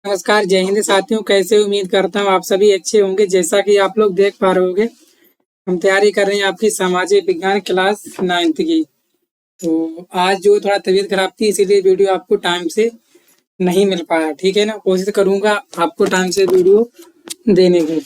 नमस्कार, जय हिंद साथियों। कैसे उम्मीद करता हूँ आप सभी अच्छे होंगे। जैसा कि आप लोग देख पा रहे होंगे, हम तैयारी कर रहे हैं आपकी सामाजिक विज्ञान क्लास 9th की। तो आज जो थोड़ा तबीयत खराब थी, इसीलिए वीडियो आपको टाइम से नहीं मिल पाया। ठीक है ना, कोशिश करूंगा आपको टाइम से वीडियो देने की।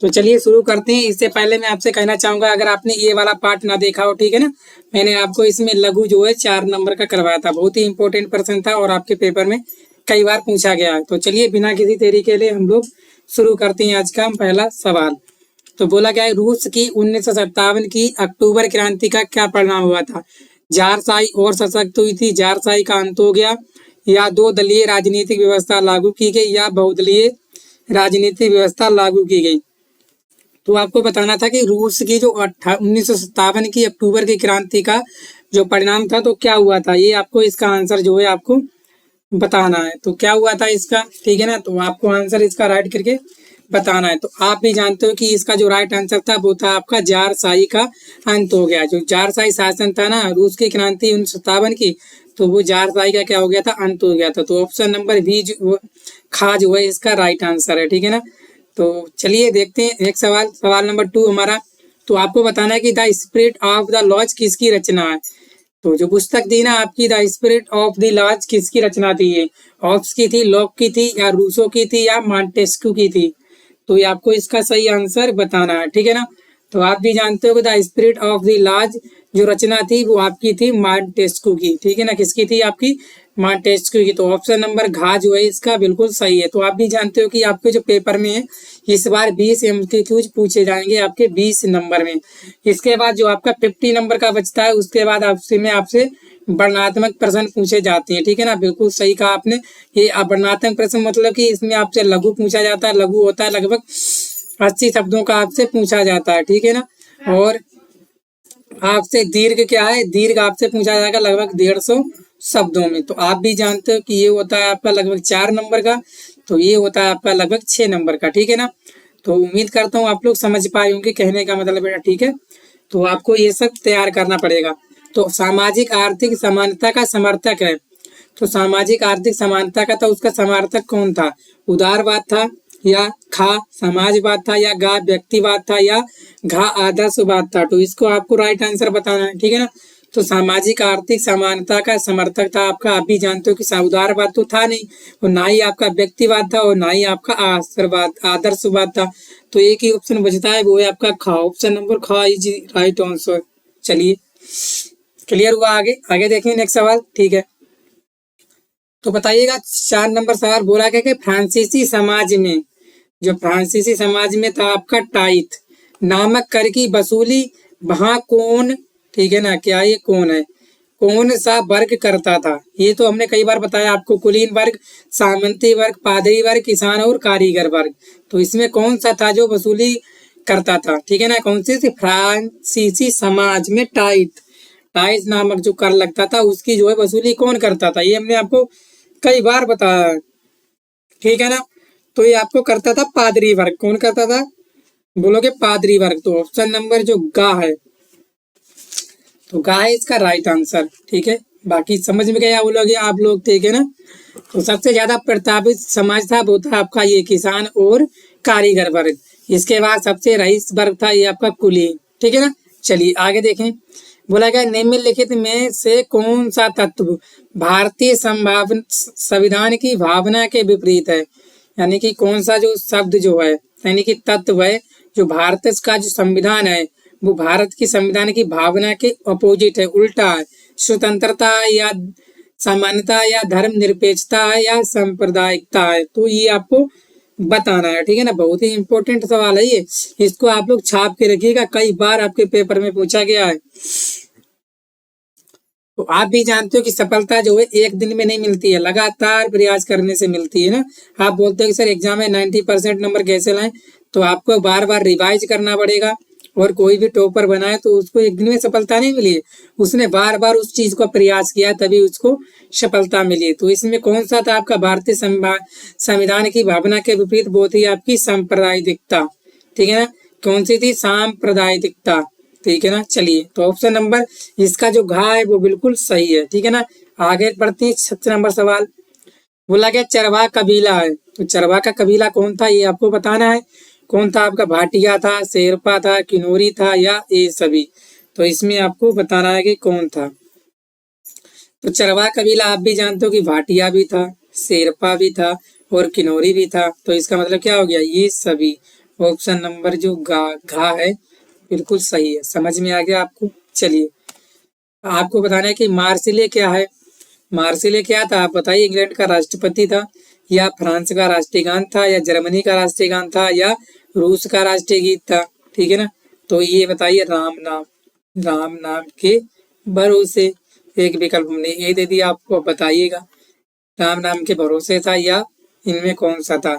तो चलिए शुरू करते हैं। इससे पहले मैं आपसे कहना चाहूंगा, अगर आपने ये वाला पार्ट ना देखा हो, ठीक है ना, मैंने आपको इसमें लघु जो है 4 नंबर का करवाया था। बहुत ही इंपॉर्टेंट प्रश्न था और आपके पेपर में कई बार पूछा गया है। तो चलिए बिना किसी देरी के लिए हम लोग शुरू करते हैं आज का पहला सवाल। तो बोला गया है, रूस की 1957 की अक्टूबर क्रांति का क्या परिणाम हुआ था? जारशाही और सशक्त हुई थी, जारशाही का अंत हो गया, या दो दलीय राजनीतिक व्यवस्था लागू की गई, या बहुदलीय राजनीतिक व्यवस्था लागू की गई। तो आपको बताना था कि रूस की जो 1957 की अक्टूबर की क्रांति का जो परिणाम था, तो क्या हुआ था। ये आपको इसका आंसर जो है आपको बताना है। तो क्या हुआ था इसका, ठीक है ना, तो आपको आंसर इसका राइट करके बताना है। तो आप भी जानते हो कि इसका जो राइट आंसर था वो था आपका जारशाही का अंत हो गया। जो जारशाही शासन था ना, रूस की क्रांति 1957 की, तो वो जारशाही का क्या हो गया था, अंत हो गया था। तो ऑप्शन नंबर बी खा जो है इसका राइट आंसर है। ठीक है ना, तो चलिए देखते हैं एक सवाल नंबर 2 हमारा। तो आपको बताना है कि the spirit of the laws किसकी रचना है। तो जो पुस्तक थी ना आपकी, the spirit of the laws किसकी रचना थी? ये ऑप्स की थी, लॉक की थी, या रूसो की थी, या मॉन्टेस्क्यू की थी। तो ये आपको इसका सही आंसर बताना है। ठीक है ना, तो आप भी जानते हो कि the spirit of the laws जो रचना थी वो आपकी थी मॉन्टेस्क्यू की। ठीक है ना, किसकी थी? आपकी मॉन्टेस्क्यू की। तो ऑप्शन नंबर घ जो है इसका बिल्कुल सही है। तो आप भी जानते हो कि आपके जो पेपर में है इस बार 20 MCQs पूछे जाएंगे आपके 20 नंबर में। इसके बाद जो आपका 50 नंबर का बचता है, उसके बाद आपसे वर्णनात्मक प्रश्न पूछे जाते हैं। ठीक है ना, बिल्कुल सही कहा आपने। ये वर्णनात्मक प्रश्न मतलब कि इसमें आपसे लघु पूछा जाता है। लघु होता है लगभग 80 शब्दों का आपसे पूछा जाता है। ठीक है ना, और आपसे दीर्घ क्या है, दीर्घ आपसे पूछा जाएगा लगभग 150 शब्दों में। तो आप भी जानते हो कि ये होता है आपका लगभग 4 नंबर का, तो ये होता है आपका लगभग 6 नंबर का। ठीक है ना, तो उम्मीद करता हूँ आप लोग समझ पाए होंगे कहने का मतलब बेटा। ठीक है, तो आपको ये सब तैयार करना पड़ेगा। तो सामाजिक आर्थिक समानता का समर्थक है। तो सामाजिक आर्थिक समानता का था, उसका समर्थक कौन था? उदारवाद था, या खा समाजवाद था, या गा व्यक्तिवाद था, या घा आदर्शवाद था। तो इसको आपको राइट आंसर बताना है। ठीक है ना, तो सामाजिक आर्थिक समानता का समर्थक था आपका, आप भी जानते हो कि उदारवाद तो था नहीं, और ना ही आपका व्यक्तिवाद था, और ना ही आपका आदर्शवाद था। तो एक ही ऑप्शन बचता है, वो है आपका खा। ऑप्शन नंबर खा इज राइट आंसर। चलिए क्लियर हुआ। आगे आगे देखें नेक्स्ट सवाल। ठीक है, तो बताइएगा 4 नंबर सवाल बोला गया कि फ्रांसीसी समाज में, जो फ्रांसीसी समाज में था आपका टाइथ नामक कर की वसूली वहां कौन, ठीक है ना, क्या ये कौन है, कौन सा वर्ग करता था? ये तो हमने कई बार बताया आपको, कुलीन वर्ग, सामंती वर्ग, पादरी वर्ग, किसान और कारीगर वर्ग। तो इसमें कौन सा था जो वसूली करता था? ठीक है ना, कौन सी थी? फ्रांसीसी समाज में टाइथ, टाइथ नामक जो कर लगता था उसकी जो है वसूली कौन करता था? ये हमने आपको कई बार बताया है। ठीक है ना, तो ये आपको करता था पादरी वर्ग। कौन करता था? बोलोगे पादरी वर्ग। तो ऑप्शन नंबर जो गा है, तो गा है इसका राइट आंसर। ठीक है, बाकी समझ में गया बोलोगे आप लोग। ठीक है ना, तो सबसे ज्यादा प्रताड़ित समाज था वो था आपका ये किसान और कारीगर वर्ग। इसके बाद सबसे रईस वर्ग था ये आपका कुलीन। ठीक है ना, चलिए आगे देखें। बोला गया निम्नलिखित में से कौन सा तत्व भारतीय संविधान की भावना के विपरीत है? यानी कि कौन सा जो शब्द जो है, यानी कि तत्व है, जो भारत का जो संविधान है वो भारत की संविधान की भावना के अपोजिट है, उल्टा है। स्वतंत्रता या समानता, या धर्म निरपेक्षता है, या सांप्रदायिकता है। तो ये आपको बताना है। ठीक है ना, बहुत ही इंपॉर्टेंट सवाल है ये, इसको आप लोग छाप के रखिएगा, कई बार आपके पेपर में पूछा गया है। तो आप भी जानते हो कि सफलता जो है एक दिन में नहीं मिलती है, लगातार प्रयास करने से मिलती है ना। आप बोलते हो कि सर एग्जाम में 90% नंबर कैसे लाएं, तो आपको बार बार रिवाइज करना पड़ेगा। और कोई भी टॉपर बनाए तो उसको एक दिन में सफलता नहीं मिली है, उसने बार बार उस चीज का प्रयास किया तभी उसको सफलता मिली। तो इसमें कौन सा था आपका भारतीय संविधान की भावना के विपरीत? वो थी आपकी सांप्रदायिकता। ठीक है ना, कौन सी थी? सांप्रदायिकता। ठीक है ना, चलिए तो ऑप्शन नंबर इसका जो घा है वो बिल्कुल सही है। ठीक है ना, आगे बढ़ते हैं 76 नंबर सवाल। बोला गया चरवाहा कबीला है, तो चरवाहा का कबीला कौन था ये आपको बताना है। कौन था आपका, भाटिया था, शेरपा था, किन्नौरी था, या ये सभी। तो इसमें आपको बताना है कि कौन था। तो चरवाहा कबीला आप भी जानते हो कि भाटिया भी था, शेरपा भी था और किन्नौरी भी था। तो इसका मतलब क्या हो गया, ये सभी। ऑप्शन नंबर जो घा है बिल्कुल सही है। समझ में आ गया आपको। चलिए आपको बताना है कि मार्सिले क्या है। मार्सिले क्या था आप बताइए। इंग्लैंड का राष्ट्रपति था, या फ्रांस का राष्ट्रीय गान था, या जर्मनी का राष्ट्रीय गान था, या रूस का राष्ट्रीय गीत था। ठीक है ना। तो ये बताइए, राम नाम, राम नाम के भरोसे। एक विकल्प हमने ये दे दिया आपको, बताइएगा राम नाम के भरोसे था या इनमें कौन सा था।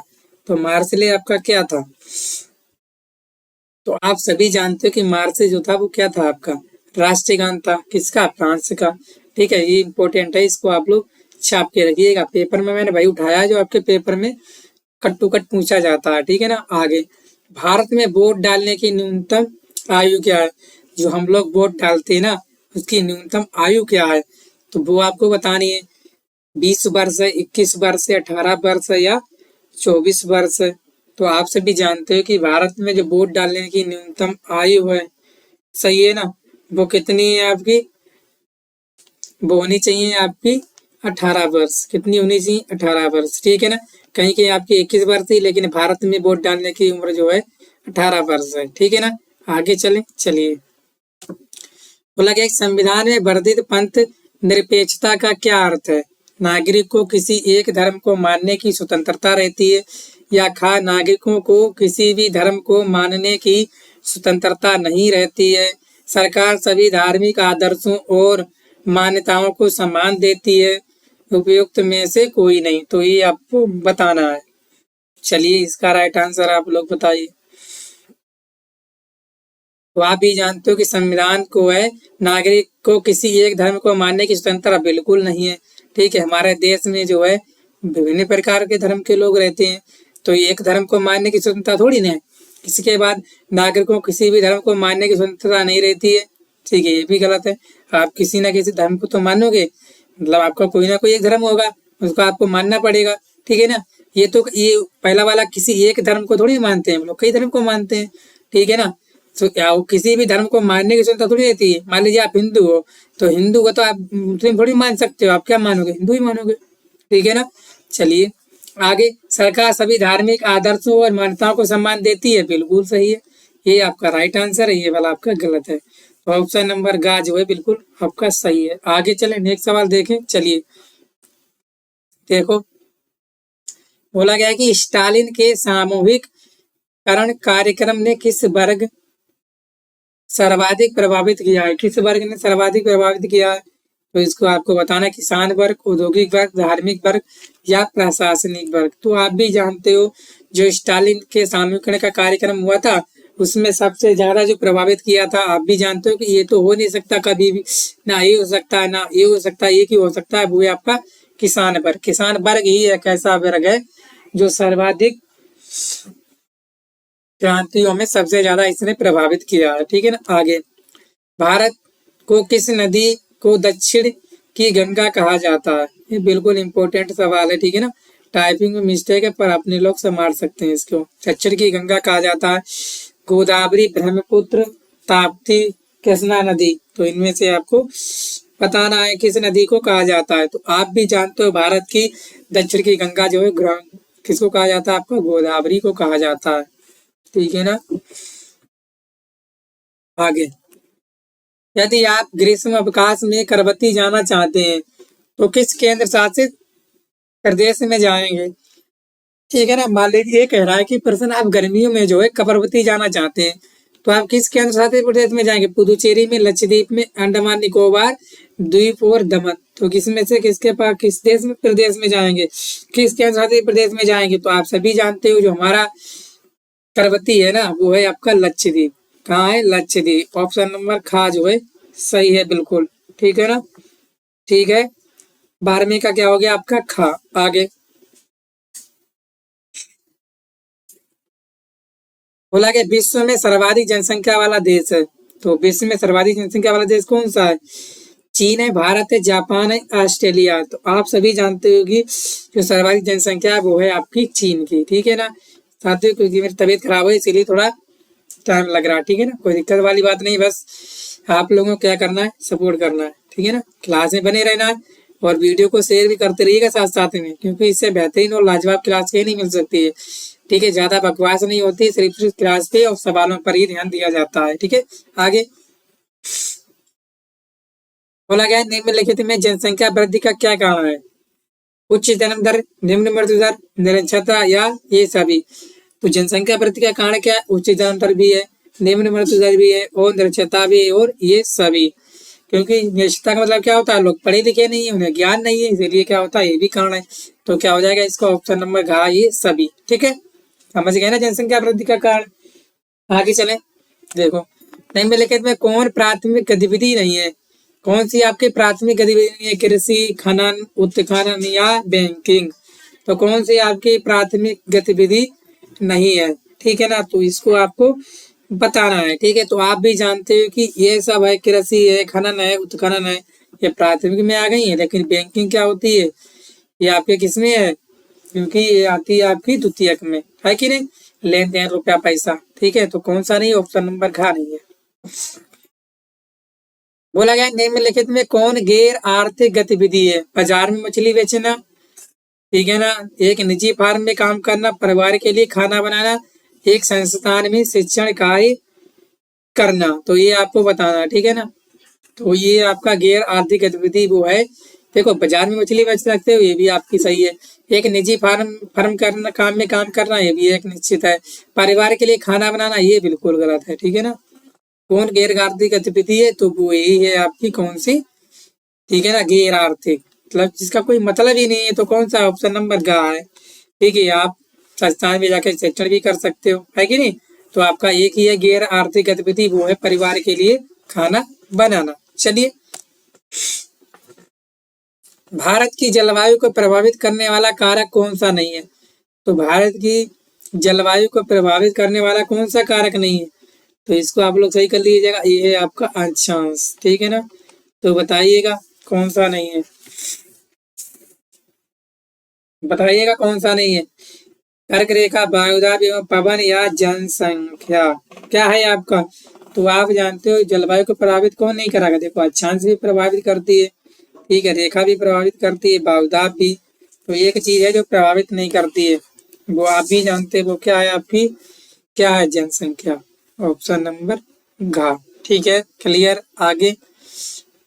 तो मार्सिले आपका क्या था। तो आप सभी जानते हो कि मार्से जो था वो क्या था आपका, राष्ट्रीय गान था। किसका, फ्रांस का। ठीक है, ये इंपॉर्टेंट है, इसको आप लोग छाप के रखिएगा पेपर में। मैंने भाई उठाया जो आपके पेपर में कट टू कट पूछा जाता है। ठीक है ना। आगे, भारत में वोट डालने की न्यूनतम आयु क्या है। जो हम लोग वोट डालते हैं ना, उसकी न्यूनतम आयु क्या है, तो वो आपको बतानी है। 20 वर्ष है, 21 वर्ष है, 18 वर्ष है, या 24 वर्ष है। तो आप सभी जानते हो कि भारत में जो वोट डालने की न्यूनतम आयु है, सही है ना, वो कितनी है आपकी, वो होनी चाहिए आपकी 18 वर्ष। कितनी होनी चाहिए, 18 वर्ष। ठीक है ना। कहीं कहीं आपकी 21 वर्ष थी, लेकिन भारत में वोट डालने की उम्र जो है 18 वर्ष है। ठीक है ना। आगे चले, चलिए। बोला गया संविधान में वर्धित पंथ निरपेक्षता का क्या अर्थ है। नागरिक को किसी एक धर्म को मानने की स्वतंत्रता रहती है, या खा नागरिकों को किसी भी धर्म को मानने की स्वतंत्रता नहीं रहती है। सरकार सभी धार्मिक आदर्शों और मान्यताओं को सम्मान देती है। उपयुक्त में से कोई नहीं। तो ये आपको बताना है। चलिए इसका राइट आंसर आप लोग बताइए। तो आप भी जानते हो कि संविधान को है, नागरिक को किसी एक धर्म को मानने की स्वतंत्रता बिल्कुल नहीं है। ठीक है, हमारे देश में जो है विभिन्न प्रकार के धर्म के लोग रहते हैं, तो एक धर्म को मानने की स्वतंत्रता थोड़ी ना है। इसके बाद नागरिकों को किसी भी धर्म को मानने की स्वतंत्रता नहीं रहती है। ठीक है, ये भी गलत है। आप किसी ना किसी धर्म को तो मानोगे, मतलब आपका कोई ना कोई एक धर्म होगा, उसको आपको मानना पड़ेगा। ठीक है ना। ये पहला वाला किसी एक धर्म को थोड़ी मानते हैं, हम लोग कई धर्म को मानते हैं। ठीक है ना। तो क्या वो किसी भी धर्म को मानने की स्वतंत्रता थोड़ी रहती है। मान लीजिए आप हिंदू हो, तो हिंदू को तो आप मुस्लिम थोड़ी मान सकते हो। आप क्या मानोगे, हिंदू ही मानोगे। ठीक है ना। चलिए आगे, सरकार सभी धार्मिक आदर्शों और मान्यताओं को सम्मान देती है, बिल्कुल सही है। ये आपका राइट आंसर है, ये वाला आपका गलत है। तो ऑप्शन नंबर गा जो है बिल्कुल आपका सही है। आगे चले, नेक्स्ट सवाल देखें। चलिए देखो, बोला गया है कि स्टालिन के सामूहिककरण कार्यक्रम ने किस वर्ग सर्वाधिक प्रभावित किया है। किस वर्ग ने सर्वाधिक प्रभावित किया है। तो इसको आपको बताना है, किसान वर्ग, औद्योगिक वर्ग, धार्मिक वर्ग, या प्रशासनिक वर्ग। तो आप भी जानते हो जो स्टालिन के सामूहिककरण का कार्यक्रम हुआ था, उसमें सबसे ज्यादा जो प्रभावित किया था, आप भी जानते हो कि ये तो हो नहीं सकता कभी भी, ना ये हो सकता है, ना ये हो सकता है, ये क्यों हो सकता है, वो है आपका किसान वर्ग। किसान वर्ग ही एक ऐसा वर्ग है जो सर्वाधिक क्रांतियों में सबसे ज्यादा इसने प्रभावित किया है। ठीक है ना। आगे, भारत को किस नदी को दक्षिण की गंगा कहा जाता है। ये बिल्कुल इंपॉर्टेंट सवाल है। ठीक है ना। टाइपिंग में मिस्टेक है, पर अपने लोग संभाल सकते हैं इसको। दक्षिण की गंगा कहा जाता है गोदावरी, ब्रह्मपुत्र, ताप्ती, कृष्णा नदी। तो इनमें से आपको बताना है किस नदी को कहा जाता है। तो आप भी जानते हो भारत की दक्षिण की गंगा जो है किसको कहा जाता है, आपको गोदावरी को कहा जाता है। ठीक है ना। आगे, यदि आप ग्रीष्म अवकाश में करवती जाना चाहते हैं तो किस केंद्र शासित प्रदेश में जाएंगे। ठीक है ना। मान लीजिए ये कह रहा है कि प्रश्न, आप गर्मियों में जो है करवती जाना चाहते हैं, तो आप किस केंद्र शासित प्रदेश में जाएंगे। पुदुचेरी में, लक्षद्वीप में, अंडमान निकोबार द्वीप और दमन। तो किसमें से किसके पास किस देश में प्रदेश में जाएंगे, किस केंद्र शासित प्रदेश में जाएंगे। तो आप सभी जानते हो जो हमारा करवती है ना, वो है आपका लक्षद्वीप। कहाँ है, लक्षद्वीप। ऑप्शन नंबर खा जो है सही है, बिल्कुल ठीक है ना। ठीक है, 12वीं का क्या हो गया आपका खा। आगे, बोला कि विश्व में सर्वाधिक जनसंख्या वाला देश है। तो विश्व में सर्वाधिक जनसंख्या वाला देश कौन सा है। चीन है, भारत है, जापान है, ऑस्ट्रेलिया। तो आप सभी जानते हो कि जो सर्वाधिक जनसंख्या है वो है आपकी चीन की। ठीक है ना साथियों, क्योंकि मेरी तबीयत खराब है इसीलिए थोड़ा टाइम लग रहा है। ठीक है ना, कोई दिक्कत वाली बात नहीं, बस आप लोगों को क्या करना है, सपोर्ट करना है। ठीक है ना, क्लास में बने रहना है और वीडियो को शेयर भी करते रहिएगा साथ साथ में, क्योंकि इससे बेहतरीन और लाजवाब क्लास कहीं नहीं मिल सकती है। ठीक है, ज्यादा बकवास नहीं होती, सिर्फ क्लास पे और सवालों पर ही ध्यान दिया जाता है। ठीक है, आगे बोला गया निम्नलिखित में जनसंख्या वृद्धि का क्या कारण है? उच्च जन्म दर, निम्न मृत्यु दर, निरक्षरता या ये सभी। तो जनसंख्या वृद्धि का कारण क्या है? उच्च जन्म दर भी है, निम्न मृत्यु दर भी है और निरक्षरता भी है और ये सभी। क्योंकि निरक्षरता का मतलब क्या होता है, लोग पढ़े लिखे नहीं है, उन्हें ज्ञान नहीं है, इसीलिए क्या होता है, ये भी कारण है। तो क्या हो जाएगा इसका ऑप्शन नंबर घ, ये सभी। ठीक है, समझ गए ना जनसंख्या वृद्धि का कारण। आगे चले, देखो निम्नलिखित में कौन प्राथमिक गतिविधि नहीं है? कौन सी आपकी प्राथमिक गतिविधि नहीं है? कृषि, खनन, उत्खनन या बैंकिंग। तो कौन सी आपकी प्राथमिक गतिविधि नहीं है? ठीक है ना, तो इसको आपको बताना है। ठीक है, तो आप भी जानते हो कि ये सब है, कृषि है, खनन है, उत्खनन है, ये प्राथमिक में आ गई है। लेकिन बैंकिंग क्या होती है, ये आपके किसमें है? क्योंकि ये आती है आपकी द्वितीयक में, है कि नहीं, लेन देन, रुपया पैसा। ठीक है, तो कौन सा नहीं, ऑप्शन नंबर घ नहीं है। बोला गया निम्नलिखित में कौन गैर आर्थिक गतिविधि है? बाजार में मछली बेचना, ठीक है ना, एक निजी फार्म में काम करना, परिवार के लिए खाना बनाना, एक संस्थान में शिक्षण कार्य करना। तो ये आपको बताना, ठीक है ना। तो ये आपका गैर आर्थिक गतिविधि वो है, देखो बाजार में मछली बेच सकते हो, ये भी आपकी सही है। एक निजी फर्म करना, काम में काम करना, ये भी एक निश्चित है। परिवार के लिए खाना बनाना, ये बिल्कुल गलत है। ठीक है ना, कौन गैर आर्थिक गतिविधि है? तो वो यही है आपकी कौन सी, ठीक है ना, गैर आर्थिक, मतलब जिसका कोई मतलब ही नहीं है। तो कौन सा, ऑप्शन नंबर ग है। ठीक है, आप संस्थान में जाकर शिक्षण भी कर सकते हो, है कि नहीं। तो आपका एक ही है गैर आर्थिक गतिविधि, वो है परिवार के लिए खाना बनाना। चलिए, भारत की जलवायु को प्रभावित करने वाला कारक कौन सा नहीं है? तो भारत की जलवायु को प्रभावित करने वाला कौन सा कारक नहीं है? तो इसको आप लोग सही कर लीजिएगा, ये है आपका अक्षांश। ठीक है ना, तो बताइएगा कौन सा नहीं है, बताइएगा कौन सा नहीं है। कर्क रेखा, वायुदाब एवं पवन या जनसंख्या, क्या है आपका? तो आप जानते हो जलवायु को प्रभावित कौन नहीं करेगा? देखो अक्षांश भी प्रभावित करती है, ठीक है, रेखा भी प्रभावित करती है, वायुदाब भी। तो एक चीज है जो प्रभावित नहीं करती है, वो आप भी जानते हैं, वो क्या है आपकी, क्या है, जनसंख्या। ऑप्शन नंबर घ। ठीक है, क्लियर। आगे,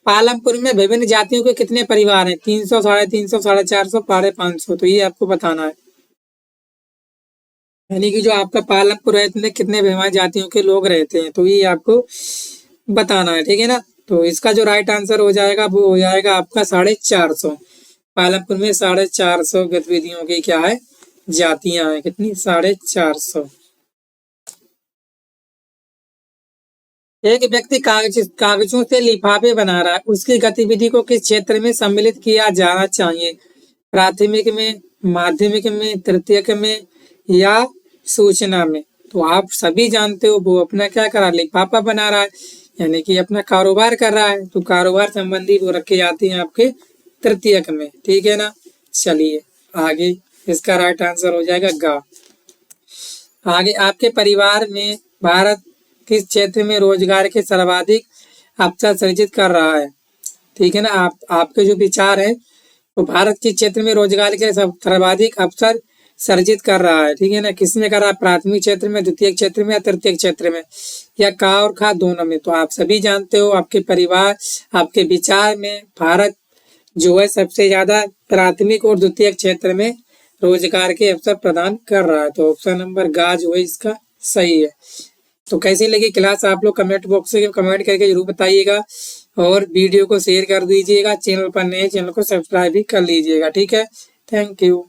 पालमपुर में विभिन्न जातियों के कितने परिवार हैं? 300, 350, 450, 550। तो ये आपको बताना है, यानी कि जो आपका पालमपुर है इसमें कितने विभिन्न जातियों के लोग रहते हैं, तो ये आपको बताना है। ठीक है ना, तो इसका जो राइट आंसर हो जाएगा वो हो जाएगा आपका 450। पालमपुर में 450 गतिविधियों की क्या है, जातियां हैं। कितनी? 450। एक व्यक्ति कागजों से लिफाफे बना रहा है, उसकी गतिविधि को किस क्षेत्र में सम्मिलित किया जाना चाहिए? प्राथमिक में, माध्यमिक में, तृतीयक में या सूचना में? तो आप सभी जानते हो वो अपना क्या कर रहा है, लिफाफा बना रहा है, यानी कि अपना कारोबार कर रहा है। तो कारोबार संबंधी वो रखे जाते हैं आपके तृतीयक में। ठीक है ना, चलिए आगे, इसका राइट आंसर हो जाएगा ग। आगे, आपके परिवार में भारत किस क्षेत्र में रोजगार के सर्वाधिक अवसर सृजित कर रहा है? ठीक है ना, आपके जो विचार है वो भारत किस क्षेत्र में रोजगार के सर्वाधिक अवसर सर्जित कर रहा है? ठीक है ना, किसमें कर रहा है, प्राथमिक क्षेत्र में, द्वितीय क्षेत्र में या तृतीय क्षेत्र में, या का और खा दोनों में? तो आप सभी जानते हो आपके परिवार, आपके विचार में भारत जो है सबसे ज्यादा प्राथमिक और द्वितीय क्षेत्र में रोजगार के अवसर प्रदान कर रहा है। तो ऑप्शन नंबर ग जो है इसका सही है। तो कैसी लगी क्लास, आप लोग कमेंट बॉक्स में कमेंट करके जरूर बताइएगा और वीडियो को शेयर कर दीजिएगा। चैनल पर नए, चैनल को सब्सक्राइब भी कर लीजिएगा। ठीक है, थैंक यू।